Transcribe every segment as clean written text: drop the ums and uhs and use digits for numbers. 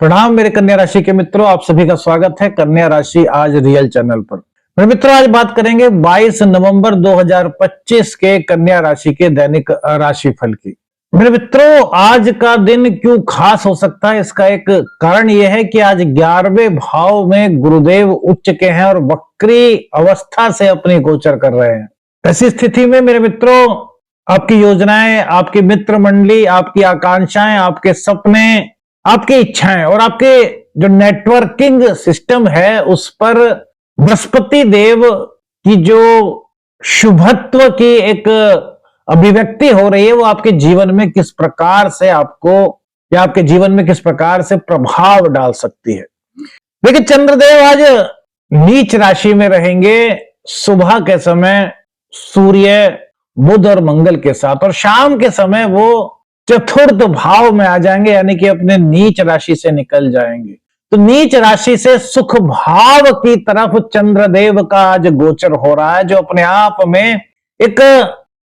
प्रणाम मेरे कन्या राशि के मित्रों, आप सभी का स्वागत है कन्या राशि आज रियल चैनल पर। मेरे मित्रों, आज बात करेंगे 22 नवंबर 2025 के कन्या राशि के दैनिक राशि फल की। मेरे मित्रों, आज का दिन क्यों खास हो सकता है, इसका एक कारण यह है कि आज 11वें भाव में गुरुदेव उच्च के हैं और वक्री अवस्था से अपनी गोचर कर रहे हैं। ऐसी स्थिति में मेरे मित्रों, आपकी योजनाएं, आपकी मित्र मंडली, आपकी आकांक्षाएं, आपके सपने, आपकी इच्छाएं और आपके जो नेटवर्किंग सिस्टम है उस पर बृहस्पति देव की जो शुभत्व की एक अभिव्यक्ति हो रही है, वो आपके जीवन में किस प्रकार से आपको या आपके जीवन में किस प्रकार से प्रभाव डाल सकती है। देखिए, चंद्रदेव आज नीच राशि में रहेंगे सुबह के समय सूर्य, बुध और मंगल के साथ, और शाम के समय वो चतुर्थ भाव में आ जाएंगे, यानी कि अपने नीच राशि से निकल जाएंगे। तो नीच राशि से सुख भाव की तरफ चंद्रदेव का आज गोचर हो रहा है, जो अपने आप में एक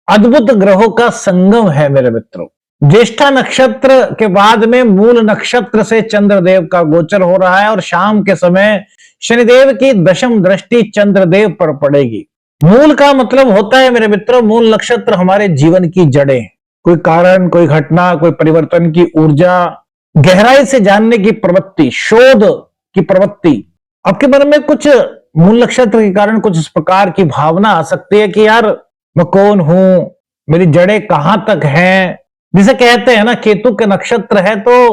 अद्भुत ग्रहों का संगम है। मेरे मित्रों, ज्येष्ठा नक्षत्र के बाद में मूल नक्षत्र से चंद्रदेव का गोचर हो रहा है और शाम के समय शनिदेव की दशम दृष्टि चंद्रदेव पर पड़ेगी। मूल का मतलब होता है मेरे मित्रों, मूल नक्षत्र हमारे जीवन की जड़ें, कोई कारण, कोई घटना, कोई परिवर्तन की ऊर्जा, गहराई से जानने की प्रवृत्ति, शोध की प्रवृत्ति। आपके मन में कुछ मूल नक्षत्र के कारण कुछ इस प्रकार की भावना आ सकती है कि यार मैं कौन हूं, मेरी जड़ें कहां तक हैं। जिसे कहते हैं ना, केतु के नक्षत्र है तो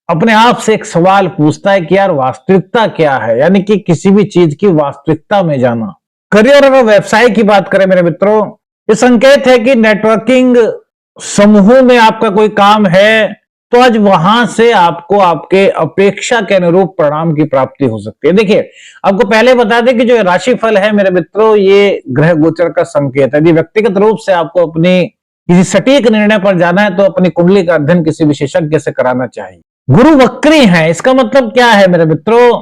अपने आप से एक सवाल पूछता है कि यार वास्तविकता क्या है, यानी कि किसी भी चीज की वास्तविकता में जाना। करियर और व्यवसाय की बात करें मेरे मित्रों, ये संकेत है कि नेटवर्किंग समूह में आपका कोई काम है तो आज वहां से आपको आपके अपेक्षा के अनुरूप परिणाम की प्राप्ति हो सकती है। देखिए, आपको पहले बता दें कि जो राशि फल है मेरे मित्रों, ये ग्रह गोचर का संकेत है। यदि व्यक्तिगत रूप से आपको अपनी किसी सटीक निर्णय पर जाना है तो अपनी कुंडली का अध्ययन किसी विशेषज्ञ से कराना चाहिए। गुरु वक्री है, इसका मतलब क्या है मेरे मित्रों?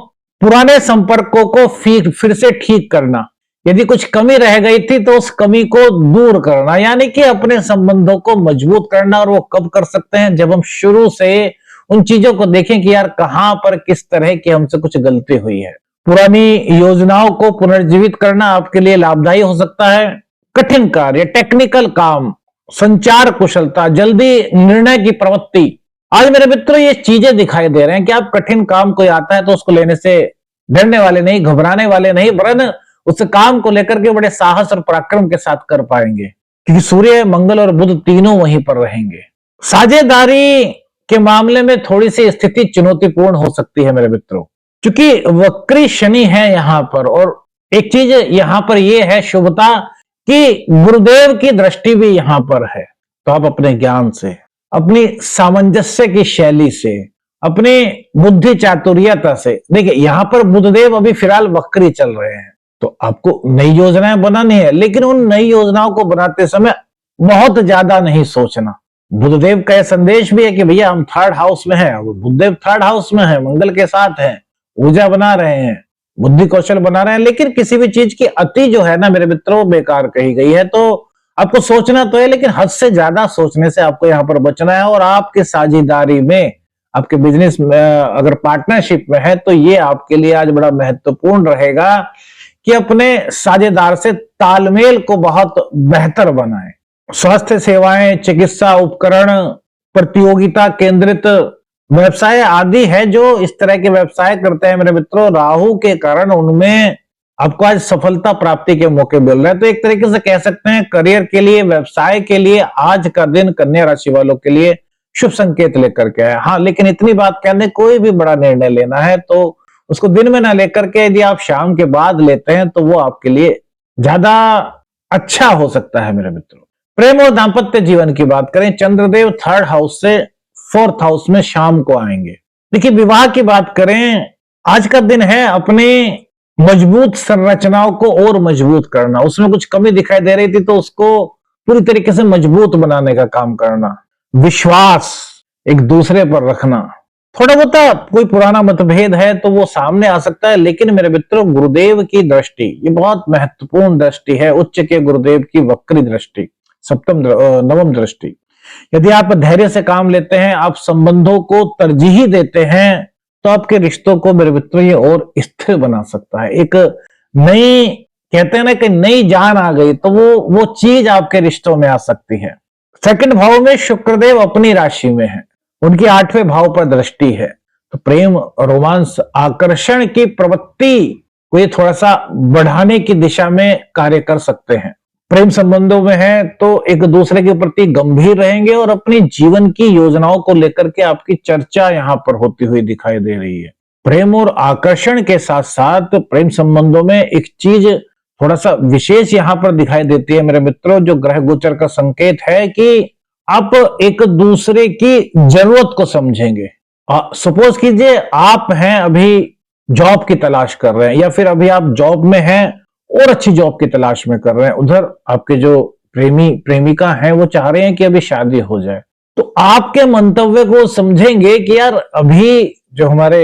पुराने संपर्कों को फिर से ठीक करना, यदि कुछ कमी रह गई थी तो उस कमी को दूर करना, यानी कि अपने संबंधों को मजबूत करना। और वो कब कर सकते हैं? जब हम शुरू से उन चीजों को देखें कि यार कहां पर किस तरह की हमसे कुछ गलती हुई है। पुरानी योजनाओं को पुनर्जीवित करना आपके लिए लाभदायी हो सकता है। कठिन कार्य, टेक्निकल काम, संचार कुशलता, जल्दी निर्णय की प्रवृत्ति, आज मेरे मित्रों ये चीजें दिखाई दे रहे हैं कि आप कठिन काम कोई आता है तो उसको लेने से डरने वाले नहीं, घबराने वाले नहीं, वरन उस काम को लेकर के बड़े साहस और पराक्रम के साथ कर पाएंगे, क्योंकि सूर्य, मंगल और बुध तीनों वहीं पर रहेंगे। साझेदारी के मामले में थोड़ी सी स्थिति चुनौतीपूर्ण हो सकती है मेरे मित्रों, क्योंकि वक्री शनि है यहां पर। और एक चीज यहां पर यह है शुभता कि गुरुदेव की दृष्टि भी यहां पर है। तो आप अपने ज्ञान से, अपनी सामंजस्य की शैली से, अपनी बुद्धि चातुर्यता से, देखिए यहां पर बुधदेव अभी फिलहाल वक्री चल रहे हैं, तो आपको नई योजनाएं बनानी है, लेकिन उन नई योजनाओं को बनाते समय बहुत ज्यादा नहीं सोचना। बुधदेव का यह संदेश भी है कि भैया हम थर्ड हाउस में हैं, बुधदेव थर्ड हाउस में है, मंगल के साथ है, ऊर्जा बना रहे हैं, बुद्धि कौशल बना रहे हैं, लेकिन किसी भी चीज की अति जो है ना मेरे मित्रों बेकार कही गई है। तो आपको सोचना तो है, लेकिन हद से ज्यादा सोचने से आपको यहाँ पर बचना है। और आपके साझेदारी में, आपके बिजनेस में, अगर पार्टनरशिप में है तो ये आपके लिए आज बड़ा महत्वपूर्ण रहेगा कि अपने साझेदार से तालमेल को बहुत बेहतर बनाएं। स्वास्थ्य सेवाएं, चिकित्सा उपकरण, प्रतियोगिता केंद्रित व्यवसाय आदि है जो इस तरह के व्यवसाय करते हैं मेरे मित्रों, राहु के कारण उनमें आपको आज सफलता प्राप्ति के मौके मिल रहे हैं। तो एक तरीके से कह सकते हैं करियर के लिए, व्यवसाय के लिए आज का दिन कन्या राशि वालों के लिए शुभ संकेत लेकर के आए। हाँ, लेकिन इतनी बात कहने, कोई भी बड़ा निर्णय लेना है तो उसको दिन में ना लेकर के यदि आप शाम के बाद लेते हैं तो वो आपके लिए ज्यादा अच्छा हो सकता है मेरे मित्रों। प्रेम और दाम्पत्य जीवन की बात करें, चंद्रदेव थर्ड हाउस से फोर्थ हाउस में शाम को आएंगे। देखिए, विवाह की बात करें, आज का दिन है अपने मजबूत संरचनाओं को और मजबूत करना। उसमें कुछ कमी दिखाई दे रही थी तो उसको पूरी तरीके से मजबूत बनाने का काम करना। विश्वास एक दूसरे पर रखना, थोड़ा बहुत कोई पुराना मतभेद है तो वो सामने आ सकता है, लेकिन मेरे मित्रों गुरुदेव की दृष्टि ये बहुत महत्वपूर्ण दृष्टि है। उच्च के गुरुदेव की वक्री दृष्टि, नवम दृष्टि। यदि आप धैर्य से काम लेते हैं, आप संबंधों को तरजीह देते हैं तो आपके रिश्तों को मेरे मित्रों ये और स्थिर बना सकता है। एक नई, कहते हैं ना कि नई जान आ गई, तो वो चीज आपके रिश्तों में आ सकती है। सेकंड भाव में शुक्रदेव अपनी राशि में है, उनकी 8वें भाव पर दृष्टि है, तो प्रेम, रोमांस, आकर्षण की प्रवृत्ति को ये थोड़ा सा बढ़ाने की दिशा में कार्य कर सकते हैं। प्रेम संबंधों में है तो एक दूसरे के प्रति गंभीर रहेंगे और अपनी जीवन की योजनाओं को लेकर के आपकी चर्चा यहां पर होती हुई दिखाई दे रही है। प्रेम और आकर्षण के साथ साथ प्रेम संबंधों में एक चीज थोड़ा सा विशेष यहां पर दिखाई देती है मेरे मित्रों, जो ग्रह गोचर का संकेत है कि आप एक दूसरे की जरूरत को समझेंगे। सपोज कीजिए आप हैं अभी जॉब की तलाश कर रहे हैं, या फिर अभी आप जॉब में हैं और अच्छी जॉब की तलाश में कर रहे हैं, उधर आपके जो प्रेमिका हैं वो चाह रहे हैं कि अभी शादी हो जाए, तो आपके मंतव्य को समझेंगे कि यार अभी जो हमारे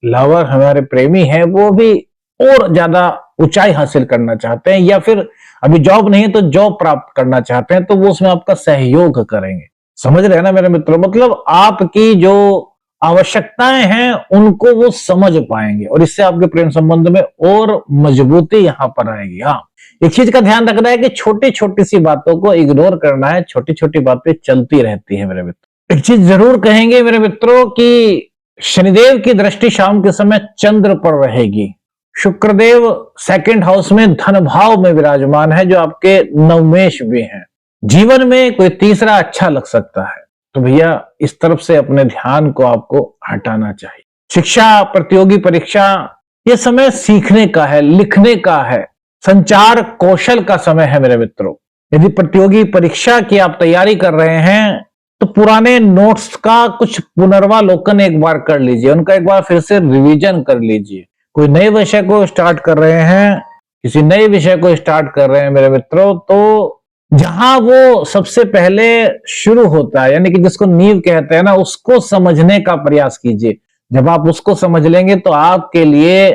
लवर, हमारे प्रेमी हैं, वो भी और ज्यादा ऊंचाई हासिल करना चाहते हैं, या फिर अभी जॉब नहीं है तो जॉब प्राप्त करना चाहते हैं, तो वो उसमें आपका सहयोग करेंगे। समझ रहे हैं ना मेरे मित्रों, मतलब आपकी जो आवश्यकताएं हैं उनको वो समझ पाएंगे और इससे आपके प्रेम संबंध में और मजबूती यहां पर आएगी। हाँ, एक चीज का ध्यान रखना है कि छोटी छोटी सी बातों को इग्नोर करना है, छोटी छोटी बातें चलती रहती है मेरे मित्रों। एक चीज जरूर कहेंगे मेरे मित्रों कि शनिदेव की दृष्टि शाम के समय चंद्र पर रहेगी। शुक्रदेव सेकंड हाउस में धन भाव में विराजमान है, जो आपके नवमेश भी हैं। जीवन में कोई तीसरा अच्छा लग सकता है, तो भैया इस तरफ से अपने ध्यान को आपको हटाना चाहिए। शिक्षा, प्रतियोगी परीक्षा, ये समय सीखने का है, लिखने का है, संचार कौशल का समय है मेरे मित्रों। यदि प्रतियोगी परीक्षा की आप तैयारी कर रहे हैं तो पुराने नोट्स का कुछ पुनर्वालोकन एक बार कर लीजिए, उनका एक बार फिर से रिवीजन कर लीजिए। कोई नए विषय को स्टार्ट कर रहे हैं, किसी नए विषय को स्टार्ट कर रहे हैं मेरे मित्रों, तो जहां वो सबसे पहले शुरू होता है, यानी कि जिसको नींव कहते हैं ना, उसको समझने का प्रयास कीजिए। जब आप उसको समझ लेंगे तो आपके लिए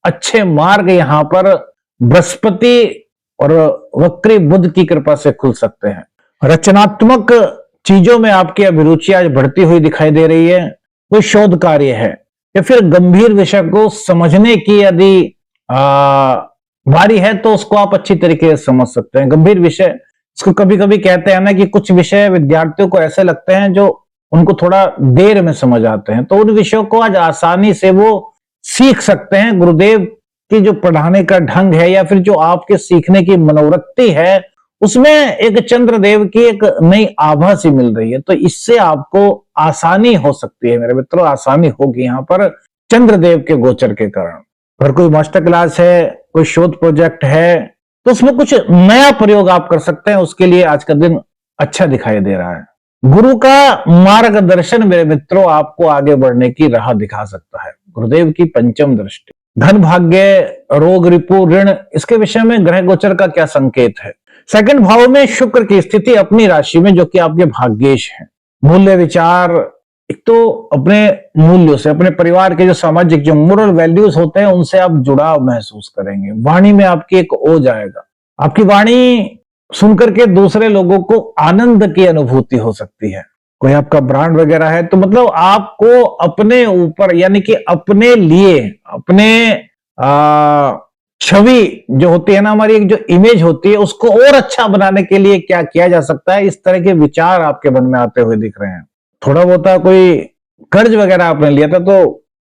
अच्छे मार्ग यहां पर बृहस्पति और वक्री बुध की कृपा से खुल सकते हैं। रचनात्मक चीजों में आपकी अभिरुचि आज बढ़ती हुई दिखाई दे रही है। कोई शोध कार्य है या फिर गंभीर विषय को समझने की यदि बारी है तो उसको आप अच्छी तरीके से समझ सकते हैं। गंभीर विषय, इसको कभी कभी कहते हैं ना कि कुछ विषय विद्यार्थियों को ऐसे लगते हैं जो उनको थोड़ा देर में समझ आते हैं, तो उन विषयों को आज आसानी से वो सीख सकते हैं। गुरुदेव की जो पढ़ाने का ढंग है या फिर जो आपके सीखने की मनोवृत्ति है, उसमें एक चंद्रदेव की एक नई आभा सी मिल रही है, तो इससे आपको आसानी हो सकती है मेरे मित्रों, आसानी होगी यहाँ पर चंद्रदेव के गोचर के कारण। अगर कोई मास्टर क्लास है, कोई शोध प्रोजेक्ट है, तो उसमें कुछ नया प्रयोग आप कर सकते हैं, उसके लिए आज का दिन अच्छा दिखाई दे रहा है। गुरु का मार्गदर्शन मेरे मित्रों आपको आगे बढ़ने की राह दिखा सकता है। गुरुदेव की पंचम दृष्टि, धन, भाग्य, रोग, रिपु, ऋण, इसके विषय में ग्रह गोचर का क्या संकेत है। सेकंड भाव में शुक्र की स्थिति अपनी राशि में, जो कि आपके भाग्येश है। मूल्य विचार, एक तो अपने मूल्यों से, अपने परिवार के जो सामाजिक जो मोरल वैल्यूज होते हैं उनसे आप जुड़ाव महसूस करेंगे। वाणी में आपकी एक ओज आएगा, आपकी वाणी सुनकर के दूसरे लोगों को आनंद की अनुभूति हो सकती है। कोई आपका ब्रांड वगैरह है तो मतलब आपको अपने ऊपर, यानी कि अपने लिए, अपने छवि जो होती है ना, हमारी एक जो इमेज होती है, उसको और अच्छा बनाने के लिए क्या किया जा सकता है, इस तरह के विचार आपके मन में आते हुए दिख रहे हैं। थोड़ा बहुत कोई कर्ज वगैरह आपने लिया था तो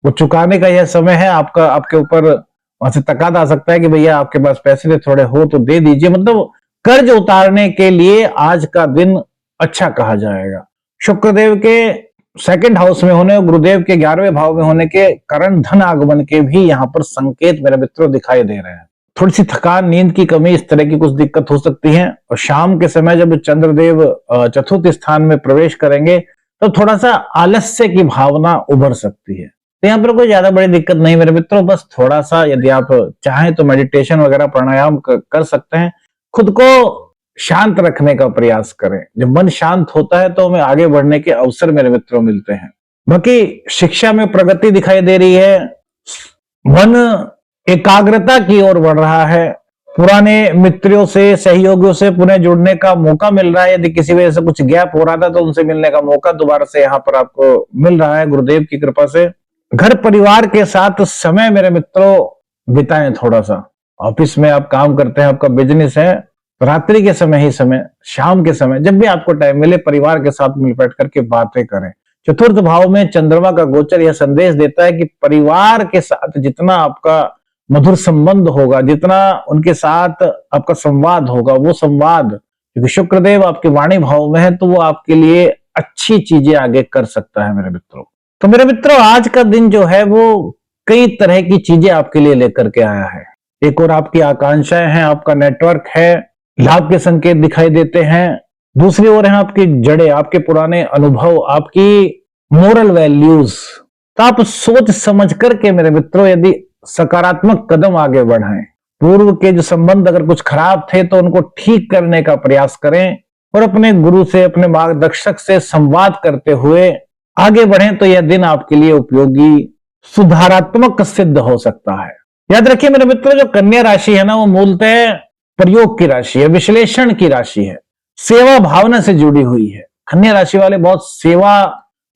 वो चुकाने का यह समय है आपका। आपके ऊपर वहां से तकाद आ सकता है कि भैया आपके पास पैसे थोड़े हो तो दे दीजिए, मतलब कर्ज उतारने के लिए आज का दिन अच्छा कहा जाएगा। शुक्रदेव के सेकंड हाउस में होने और गुरुदेव के 11वें भाव में होने के कारण धन आगमन के भी यहाँ पर संकेत मेरे मित्रों दिखाई दे रहे हैं। थोड़ी सी थकान, नींद की कमी, इस तरह की कुछ दिक्कत हो सकती है। और शाम के समय जब चंद्रदेव चतुर्थ स्थान में प्रवेश करेंगे तो थोड़ा सा आलस्य की भावना उभर सकती है। तो यहाँ पर कोई ज्यादा बड़ी दिक्कत नहीं मेरे मित्रों, बस थोड़ा सा यदि आप चाहें तो मेडिटेशन वगैरह प्राणायाम कर सकते हैं। खुद को शांत रखने का प्रयास करें। जब मन शांत होता है तो हमें आगे बढ़ने के अवसर मेरे मित्रों मिलते हैं। बाकी शिक्षा में प्रगति दिखाई दे रही है, मन एकाग्रता की ओर बढ़ रहा है। पुराने मित्रों से, सहयोगियों से पुनः जुड़ने का मौका मिल रहा है। यदि किसी वजह से कुछ गैप हो रहा था तो उनसे मिलने का मौका दोबारा से यहाँ पर आपको मिल रहा है गुरुदेव की कृपा से। घर परिवार के साथ समय मेरे मित्रों बिताएं थोड़ा सा। ऑफिस में आप काम करते हैं, आपका बिजनेस है, रात्रि के समय ही समय, शाम के समय, जब भी आपको टाइम मिले परिवार के साथ मिल बैठ करके बातें करें। चतुर्थ भाव में चंद्रमा का गोचर यह संदेश देता है कि परिवार के साथ जितना आपका मधुर संबंध होगा, जितना उनके साथ आपका संवाद होगा, वो संवाद, क्योंकि शुक्रदेव आपके वाणी भाव में है, तो वो आपके लिए अच्छी चीजें आगे कर सकता है मेरे मित्रों। तो मेरे मित्रों, आज का दिन जो है वो कई तरह की चीजें आपके लिए लेकर के आया है। एक और आपकी आकांक्षाएं हैं, आपका नेटवर्क है, लाभ के संकेत दिखाई देते हैं। दूसरी ओर है आपकी जड़ें, आपके पुराने अनुभव, आपकी मोरल वैल्यूज। तो आप सोच समझ करके मेरे मित्रों यदि सकारात्मक कदम आगे बढ़ाएं, पूर्व के जो संबंध अगर कुछ खराब थे तो उनको ठीक करने का प्रयास करें और अपने गुरु से, अपने मार्गदर्शक से संवाद करते हुए आगे बढ़ें, तो यह दिन आपके लिए उपयोगी, सुधारात्मक सिद्ध हो सकता है। याद रखिए मेरे मित्रों, जो कन्या राशि है ना, वो मूलतः प्रयोग की राशि है, विश्लेषण की राशि है, सेवा भावना से जुड़ी हुई है। कन्या राशि वाले बहुत सेवा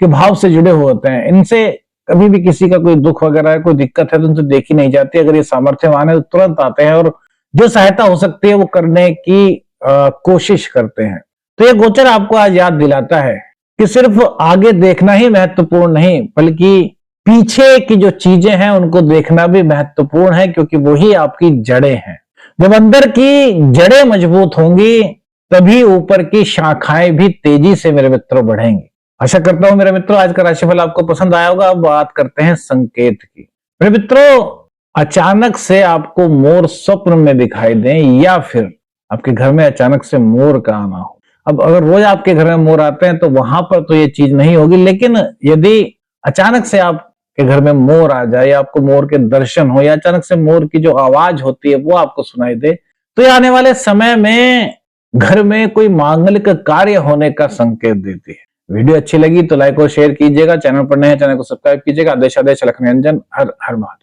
के भाव से जुड़े हुए होते हैं। इनसे कभी भी किसी का कोई दुख वगैरह है, कोई दिक्कत है तो उनसे देखी नहीं जाती। अगर ये सामर्थ्यवान है तो तुरंत आते हैं और जो सहायता हो सकती है वो करने की कोशिश करते हैं। तो ये गोचर आपको आज याद दिलाता है कि सिर्फ आगे देखना ही महत्वपूर्ण नहीं, बल्कि पीछे की जो चीजें हैं उनको देखना भी महत्वपूर्ण है, क्योंकि वही आपकी जड़ें हैं। जब अंदर की जड़ें मजबूत होंगी तभी ऊपर की शाखाएं भी तेजी से मेरे मित्रों बढ़ेंगी। आशा करता हूं मेरे मित्रों आज का राशिफल आपको पसंद आया होगा। अब बात करते हैं संकेत की। मेरे मित्रों, अचानक से आपको मोर स्वप्न में दिखाई दें या फिर आपके घर में अचानक से मोर का आना हो। अब अगर रोज आपके घर में मोर आते हैं तो वहां पर तो ये चीज नहीं होगी, लेकिन यदि अचानक से आपके घर में मोर आ जाए, या आपको मोर के दर्शन हो, या अचानक से मोर की जो आवाज होती है वो आपको सुनाई दे, तो ये आने वाले समय में घर में कोई मांगलिक कार्य होने का संकेत देती है। वीडियो अच्छी लगी तो लाइक और शेयर कीजिएगा। चैनल पर नए हैं, चैनल को सब्सक्राइब कीजिएगा। आदेश आदेश लखन निरंजन, हर हर महादेव।